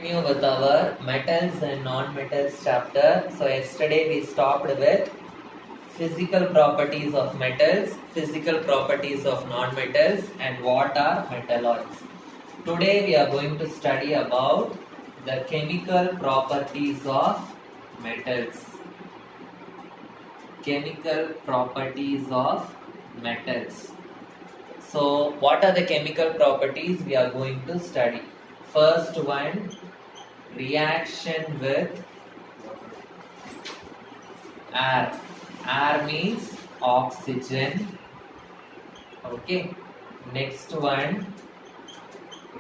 Continue with our metals and non-metals chapter. So yesterday we stopped with physical properties of metals, physical properties of non-metals, and what are metalloids. Today we are going to study about the chemical properties of metals. Chemical properties of metals. So what are the chemical properties we are going to study? First one, reaction with air. Air means oxygen. Okay. Next one,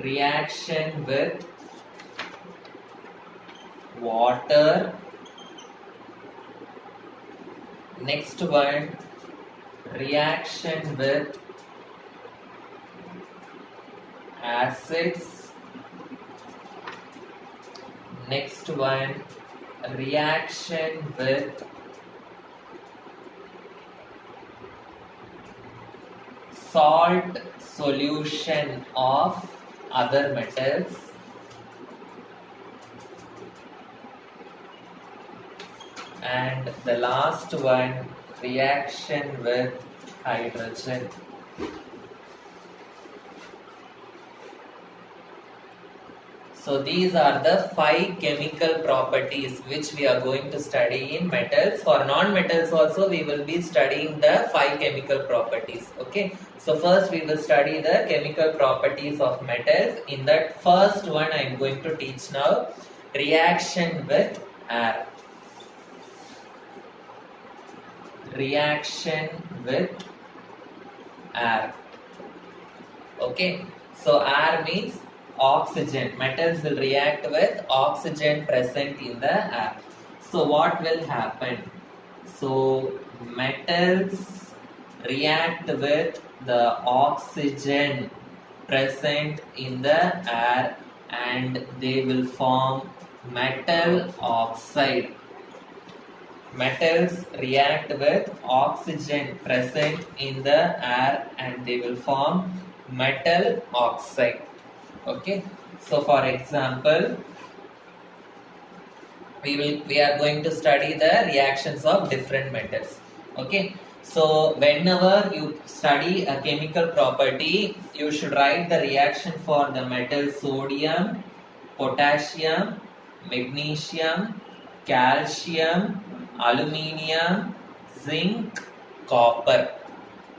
reaction with water. Next one, reaction with acids. Next one, reaction with salt solution of other metals. And the last one, reaction with hydrogen. So these are the 5 chemical properties which we are going to study in metals. For non-metals also we will be studying the 5 chemical properties. Okay. So first we will study the chemical properties of metals. In that first one I am going to teach now, reaction with air. Reaction with air. Okay. So air means oxygen. Metals will react with oxygen present in the air. So what will happen? So metals react with the oxygen present in the air and they will form metal oxide. Metals react with oxygen present in the air and they will form metal oxide. Okay, so for example, we are going to study the reactions of different metals. Okay, so whenever you study a chemical property, you should write the reaction for the metal sodium, potassium, magnesium, calcium, aluminium, zinc, copper.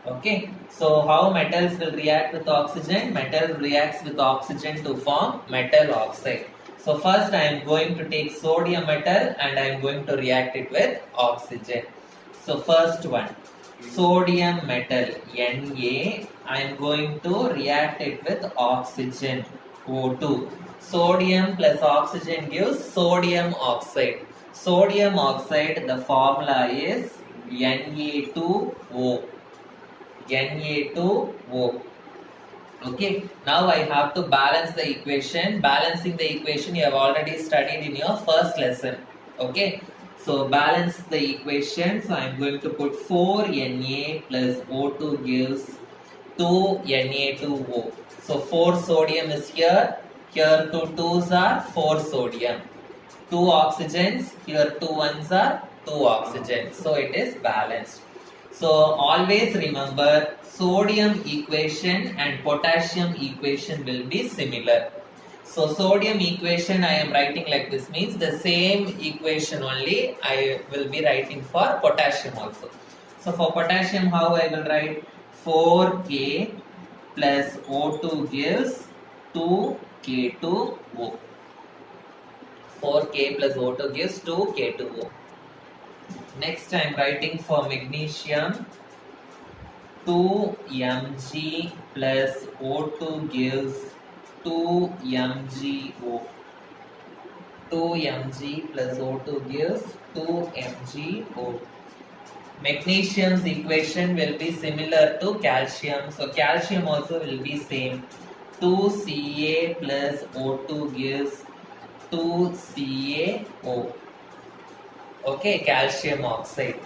Okay, so how metals will react with oxygen? Metal reacts with oxygen to form metal oxide. So first I am going to take sodium metal and I am going to react it with oxygen. So first one, sodium metal Na, I am going to react it with oxygen O2. Sodium plus oxygen gives sodium oxide. Sodium oxide, the formula is Na2O. Na2O. Okay, now I have to balance the equation. Balancing the equation you have already studied in your first lesson. Okay, so balance the equation. So I am going to put 4Na plus O2 gives 2Na2O. So 4 sodium is here. Here 2 2s are 4 sodium. 2 oxygens. Here 2 1s are 2 oxygens. So it is balanced. So always remember, sodium equation and potassium equation will be similar. So sodium equation I am writing like this, means the same equation only I will be writing for potassium also. So for potassium, how I will write? 4K plus O2 gives 2K2O. 4K plus O2 gives 2K2O. Next I am writing for magnesium, 2Mg plus O2 gives 2MgO. 2Mg plus O2 gives 2MgO. Magnesium's equation will be similar to calcium. So calcium also will be same. 2Ca plus O2 gives 2CaO. Okay, calcium oxide.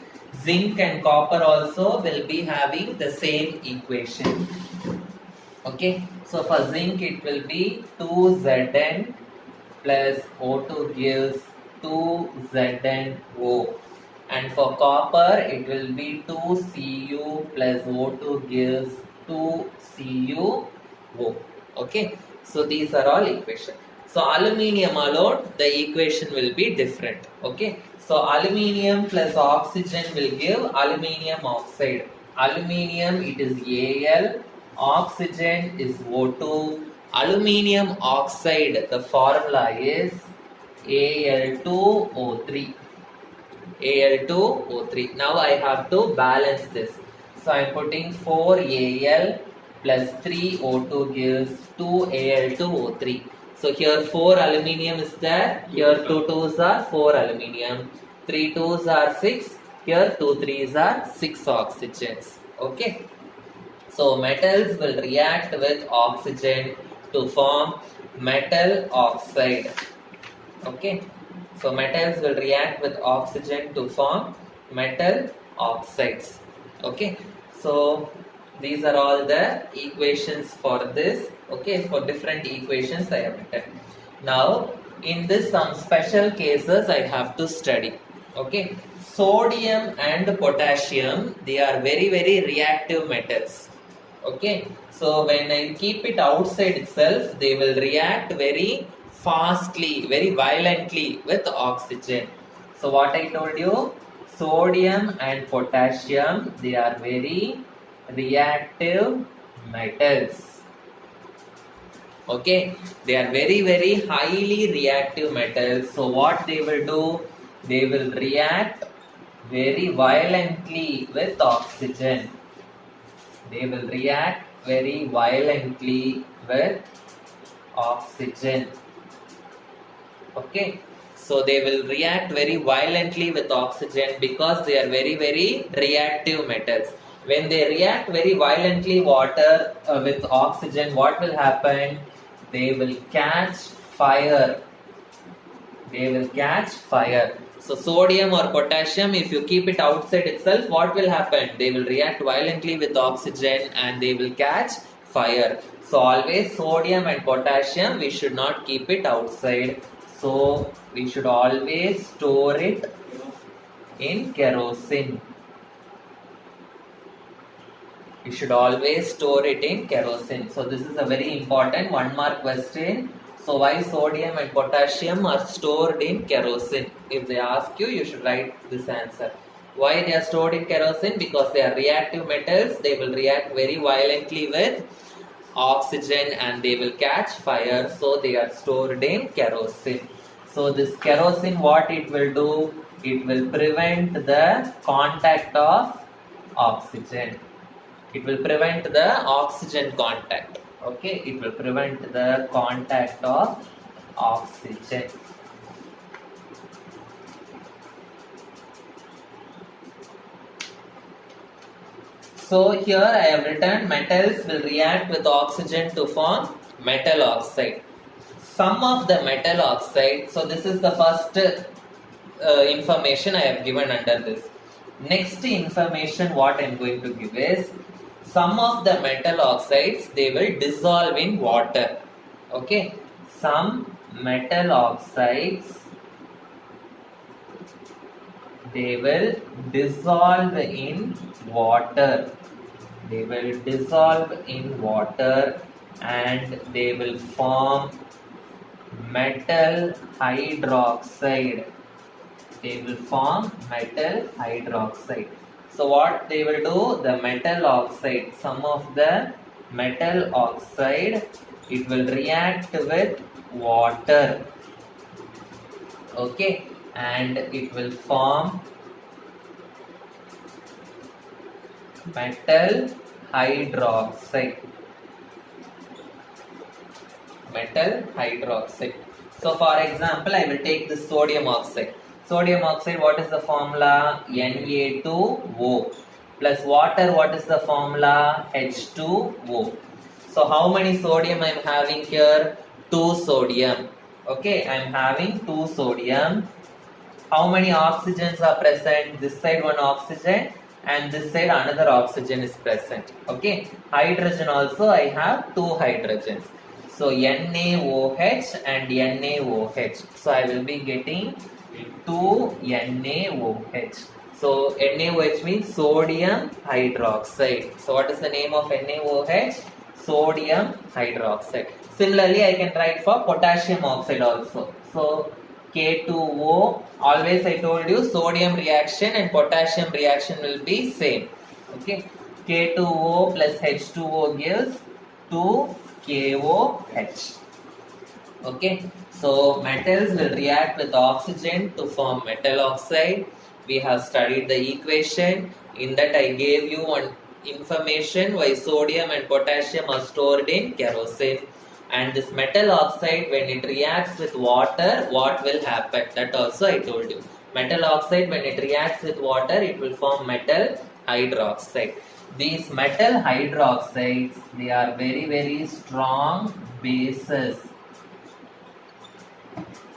Zinc and copper also will be having the same equation. Okay, so for zinc it will be 2Zn plus O2 gives 2ZnO. And for copper, it will be 2Cu plus O2 gives 2CuO. Okay, so these are all equations. So aluminium alone, the equation will be different. Okay, so aluminium plus oxygen will give aluminium oxide. Aluminium, it is Al, oxygen is O2. Aluminium oxide, the formula is Al2O3. Al2O3. Now I have to balance this. So I am putting 4Al plus 3O2 gives 2Al2O3. So here 4 aluminium is there. Here 2 2s are 4 aluminium. 3 2s are 6. Here 2 3s are 6 oxygens. Okay. So metals will react with oxygen to form metal oxide. Okay. So metals will react with oxygen to form metal oxides. Okay. So these are all the equations for this. Okay. For different equations I have written. Now in this some special cases I have to study. Okay. Sodium and potassium, they are very reactive metals. Okay. So when I keep it outside itself, they will react very fastly, very violently with oxygen. So what I told you, sodium and potassium, they are very reactive metals. Okay, they are very highly reactive metals. So what they will do, they will react very violently with oxygen. They will react very violently with oxygen. Okay, so they will react very violently with oxygen because they are very reactive metals. When they react very violently with oxygen, what will happen? They will catch fire. They will catch fire. So sodium or potassium, if you keep it outside itself, what will happen? They will react violently with oxygen and they will catch fire. So always sodium and potassium, we should not keep it outside. So we should always store it in kerosene. We should always store it in kerosene. So this is a very important 1 mark question. So why sodium and potassium are stored in kerosene? If they ask you, you should write this answer. Why they are stored in kerosene? Because they are reactive metals. They will react very violently with oxygen and they will catch fire. So they are stored in kerosene. So this kerosene, what it will do? It will prevent the contact of oxygen. It will prevent the oxygen contact. Okay, it will prevent the contact of oxygen. So here I have written metals will react with oxygen to form metal oxide. Some of the metal oxide, so this is the first information I have given under this. Next information what I am going to give is, some of the metal oxides, they will dissolve in water. Okay, some metal oxides, they will dissolve in water. They will dissolve in water and they will form metal hydroxide. They will form metal hydroxide. So what they will do, the metal oxide, some of the metal oxide, it will react with water. Okay, and it will form metal hydroxide. Metal hydroxide. So for example, I will take the sodium oxide. Sodium oxide, what is the formula? Na2O. Plus water, what is the formula? H2O. So how many sodium I am having here? 2 sodium. Okay, I am having 2 sodium. How many oxygens are present? This side one oxygen and this side another oxygen is present. Okay, hydrogen also I have 2 hydrogens. So NaOH and NaOH. So I will be getting 2 NaOH. So NaOH means sodium hydroxide. So what is the name of NaOH? Sodium hydroxide. Similarly, I can write for potassium oxide also. So K2O, always I told you sodium reaction and potassium reaction will be same. Okay. K2O plus H2O gives 2KOH. Okay. So metals will react with oxygen to form metal oxide. We have studied the equation. In that I gave you one information why sodium and potassium are stored in kerosene. And this metal oxide, when it reacts with water, what will happen? That also I told you. Metal oxide, when it reacts with water, it will form metal hydroxide. These metal hydroxides, they are very strong bases.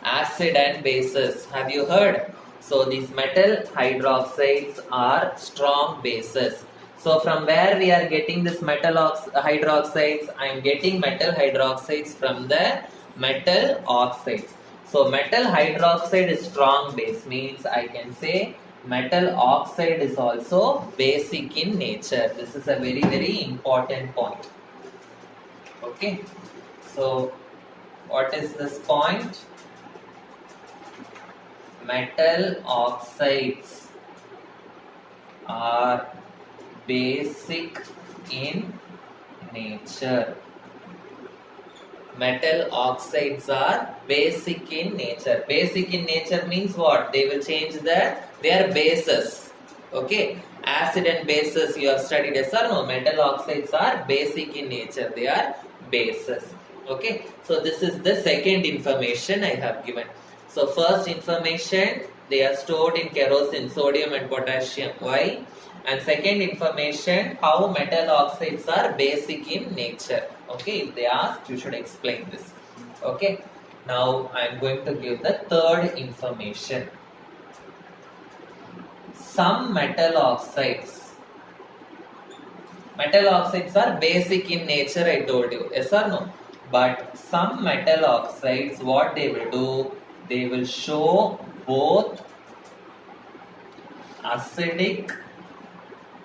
Acid and bases. Have you heard? So these metal hydroxides are strong bases. So from where we are getting this metal hydroxides? I am getting metal hydroxides from the metal oxides. So metal hydroxide is strong base, means I can say metal oxide is also basic in nature. This is a very important point. Okay. So what is this point? Metal oxides are basic in nature. Metal oxides are basic in nature. Basic in nature means what? They will change their bases. Okay. Acid and bases you have studied, yes or no? Metal oxides are basic in nature. They are bases. Okay. So this is the second information I have given. So first information, they are stored in kerosene, sodium and potassium. Why? And second information, how metal oxides are basic in nature. Okay, if they ask, you should explain this. Okay, now I am going to give the third information. Some metal oxides are basic in nature, I told you, yes or no? But some metal oxides, what they will do, they will show both acidic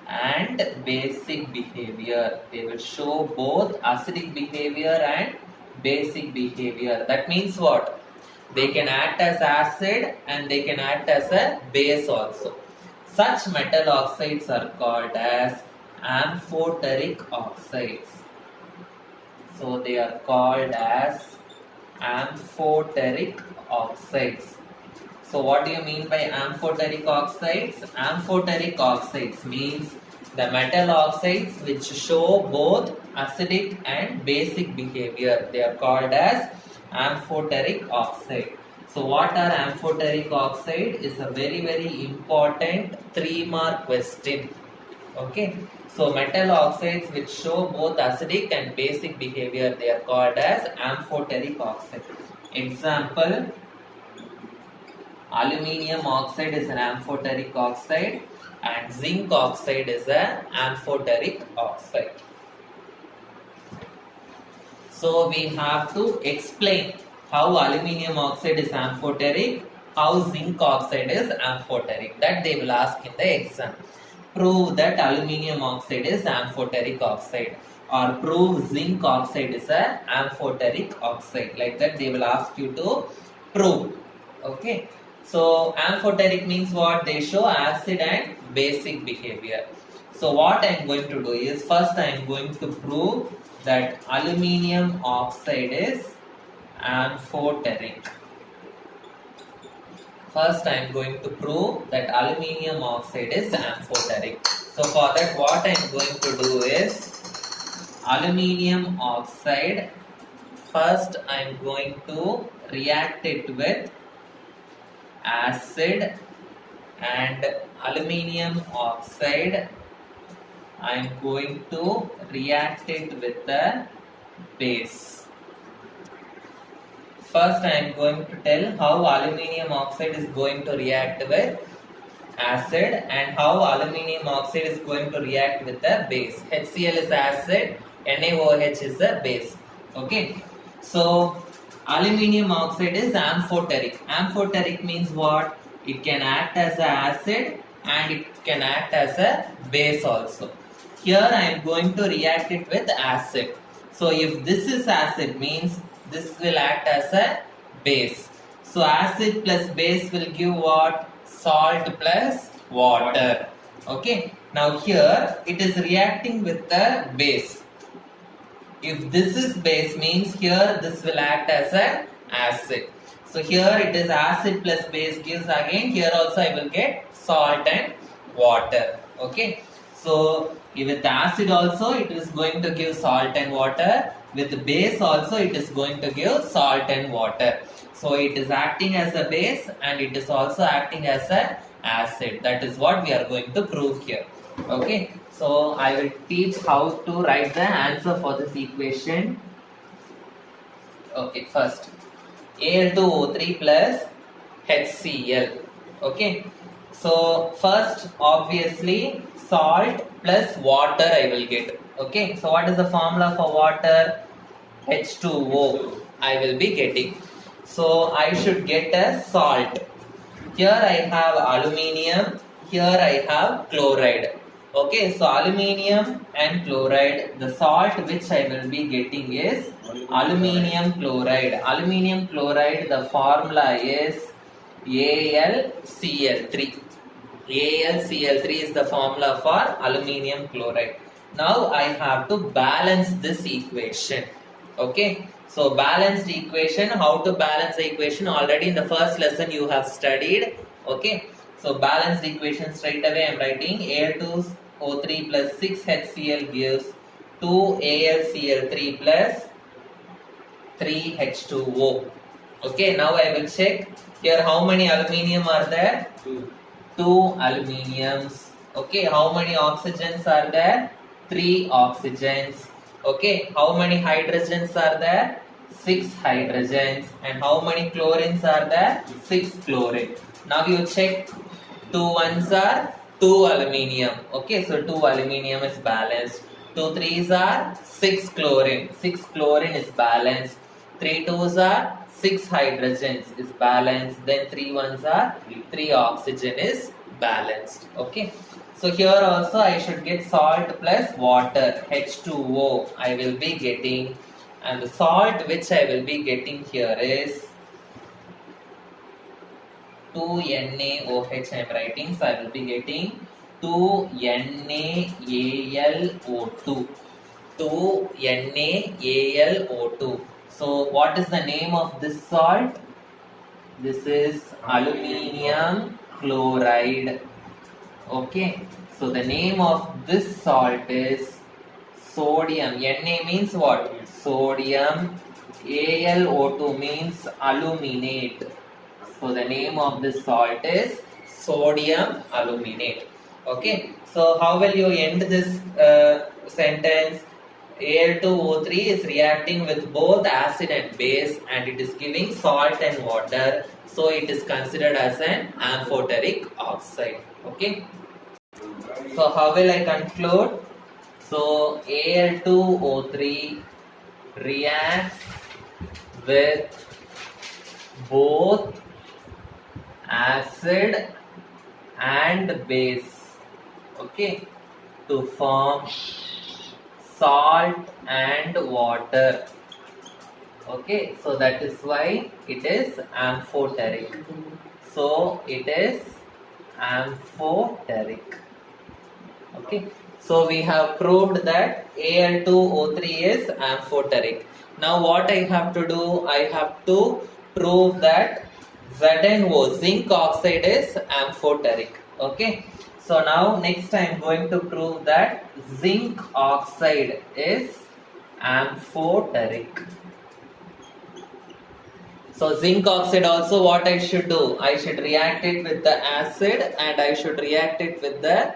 and basic behavior. They will show both acidic behavior and basic behavior. That means what? They can act as acid and they can act as a base also. Such metal oxides are called as amphoteric oxides. So they are called as amphoteric oxides. So what do you mean by amphoteric oxides? Amphoteric oxides means the metal oxides which show both acidic and basic behavior. They are called as amphoteric oxide. So what are amphoteric oxide is a very important 3-mark question. Okay. So metal oxides which show both acidic and basic behavior, they are called as amphoteric oxide. Example, aluminium oxide is an amphoteric oxide and zinc oxide is an amphoteric oxide. So we have to explain how aluminium oxide is amphoteric, how zinc oxide is amphoteric. That they will ask in the exam. Prove that aluminium oxide is amphoteric oxide, or prove zinc oxide is a amphoteric oxide. Like that they will ask you to prove. Okay. So amphoteric means what? They show acid and basic behavior. So what I am going to do is, first I am going to prove that aluminium oxide is amphoteric. First I am going to prove that aluminium oxide is amphoteric. So for that what I am going to do is, aluminium oxide, first I am going to react it with acid, and aluminium oxide I am going to react it with the base. First I am going to tell how aluminium oxide is going to react with acid and how aluminium oxide is going to react with the base. HCl is acid, NaOH is the base. Okay. So aluminium oxide is amphoteric. Amphoteric means what? It can act as an acid and it can act as a base also. Here I am going to react it with acid. So if this is acid means this will act as a base. So acid plus base will give what? Salt plus water. Okay. Now here it is reacting with the base. If this is base means here this will act as a acid. So here it is acid plus base gives again, here also I will get salt and water. Okay. So with acid also it is going to give salt and water. With the base also it is going to give salt and water. So it is acting as a base and it is also acting as a acid. That is what we are going to prove here. Okay. So I will teach how to write the answer for this equation. Okay, first Al2O3 plus HCl. Okay. So first obviously salt plus water I will get. Okay. So what is the formula for water? H2O I will be getting. So I should get a salt. Here I have aluminium. Here I have chloride. Okay, so aluminium and chloride, the salt which I will be getting is aluminium chloride. Aluminium chloride, the formula is AlCl3. AlCl3 is the formula for aluminium chloride. Now I have to balance this equation. Okay, so balanced equation, how to balance the equation already in the first lesson you have studied. Okay, so balanced equation straight away I am writing Al2O3 plus 6HCl gives 2AlCl3 plus 3H2O. Okay, now I will check here how many aluminium are there? Two aluminiums. Okay, how many oxygens are there? 3 oxygens. Okay, how many hydrogens are there? 6 hydrogens. And how many chlorines are there? 6 chlorine. Now you check 2 ones are 2 aluminium. Okay, so 2 aluminium is balanced. 2 threes are 6 chlorine. 6 chlorine is balanced. 3 twos are 6 hydrogens is balanced. Then 3 ones are 3 oxygen is balanced. Okay. So here also I should get salt plus water, H2O I will be getting, and the salt which I will be getting here is 2NaOH I am writing, so I will be getting 2NaAlO2. 2NaAlO2. So what is the name of this salt? This is aluminium chloride. Okay, so the name of this salt is sodium. Na means what? Sodium. AlO2 means aluminate. So the name of this salt is sodium aluminate. Okay, so how will you end this sentence? Al2O3 is reacting with both acid and base and it is giving salt and water. So it is considered as an amphoteric oxide. Okay. So how will I conclude? So Al2O3 reacts with both acid and base. Okay. To form salt and water. Okay, so that is why it is amphoteric. So it is amphoteric. Okay, so we have proved that Al2O3 is amphoteric. Now what I have to do? I have to prove that ZnO, zinc oxide, is amphoteric. Okay. So now next I am going to prove that zinc oxide is amphoteric. So zinc oxide also what I should do? I should react it with the acid and I should react it with the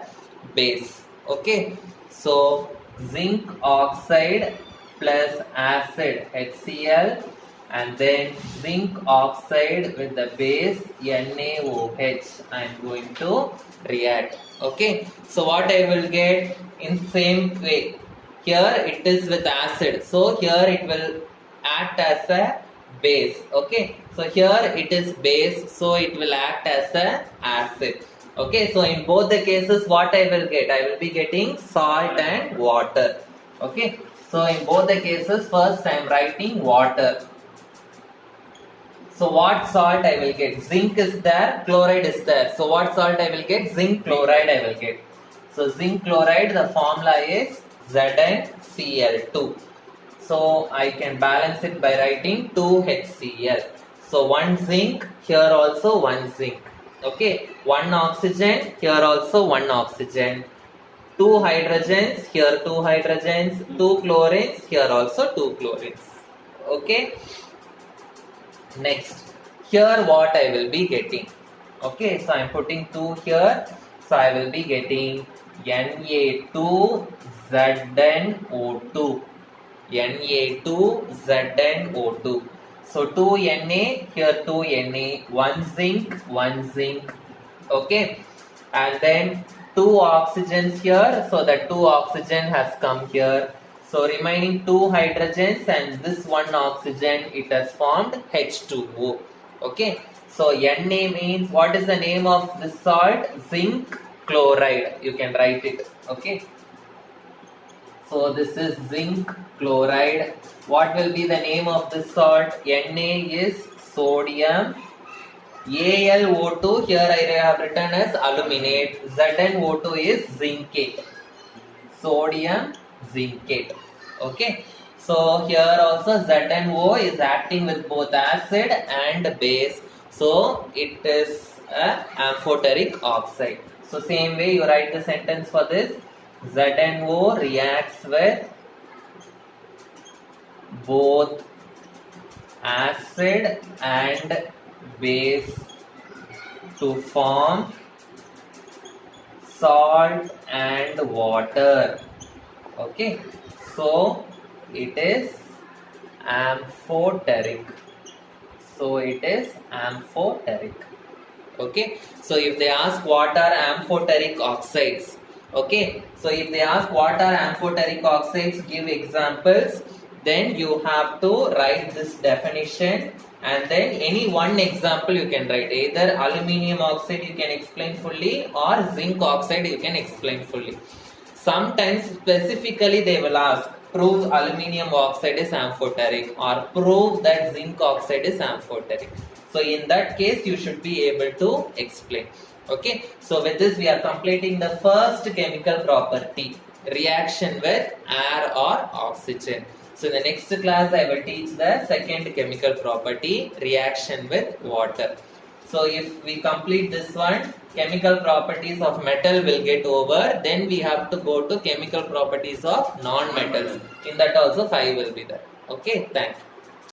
base. Okay. So zinc oxide plus acid HCl and then zinc oxide with the base NaOH I am going to react. Okay, so what I will get in same way, here it is with acid, so here it will act as a base. Okay, so here it is base, so it will act as a acid. Okay, so in both the cases, what I will get? I will be getting salt and water. Okay, so in both the cases, first I am writing water. So what salt I will get? Zinc is there, chloride is there. So what salt I will get? Zinc chloride I will get. So zinc chloride, the formula is ZnCl2. So I can balance it by writing 2HCl. So one zinc, here also one zinc. Okay, one oxygen, here also one oxygen. Two hydrogens, here two hydrogens. Two chlorines, here also two chlorines. Okay. Next, here what I will be getting? Okay, so I am putting 2 here. So I will be getting Na2ZnO2. Na2ZnO2. So 2 Na, here 2 Na, 1 zinc, 1 zinc. Okay, and then 2 oxygens here. So the 2 oxygen has come here. So remaining 2 hydrogens and this 1 oxygen, it has formed H2O. Okay. So Na means, what is the name of this salt? Zinc chloride. You can write it. Okay. So this is zinc chloride. What will be the name of this salt? Na is sodium. AlO2, here I have written as aluminate. ZnO2 is zincate. Sodium zincate. Okay, so here also ZnO is acting with both acid and base, so it is a amphoteric oxide. So same way you write the sentence for this. ZnO reacts with both acid and base to form salt and water. Okay, so it is amphoteric. So it is amphoteric. Okay, so if they ask what are amphoteric oxides, okay, so if they ask what are amphoteric oxides, give examples, then you have to write this definition, and then any one example you can write. Either aluminium oxide you can explain fully, or zinc oxide you can explain fully. Sometimes specifically they will ask, prove aluminium oxide is amphoteric, or prove that zinc oxide is amphoteric. So in that case you should be able to explain. Okay, so with this we are completing the first chemical property, reaction with air or oxygen. So in the next class I will teach the second chemical property, reaction with water. So if we complete this one, chemical properties of metal will get over. Then we have to go to chemical properties of non-metals. In that also 5 will be there. Okay, thank you.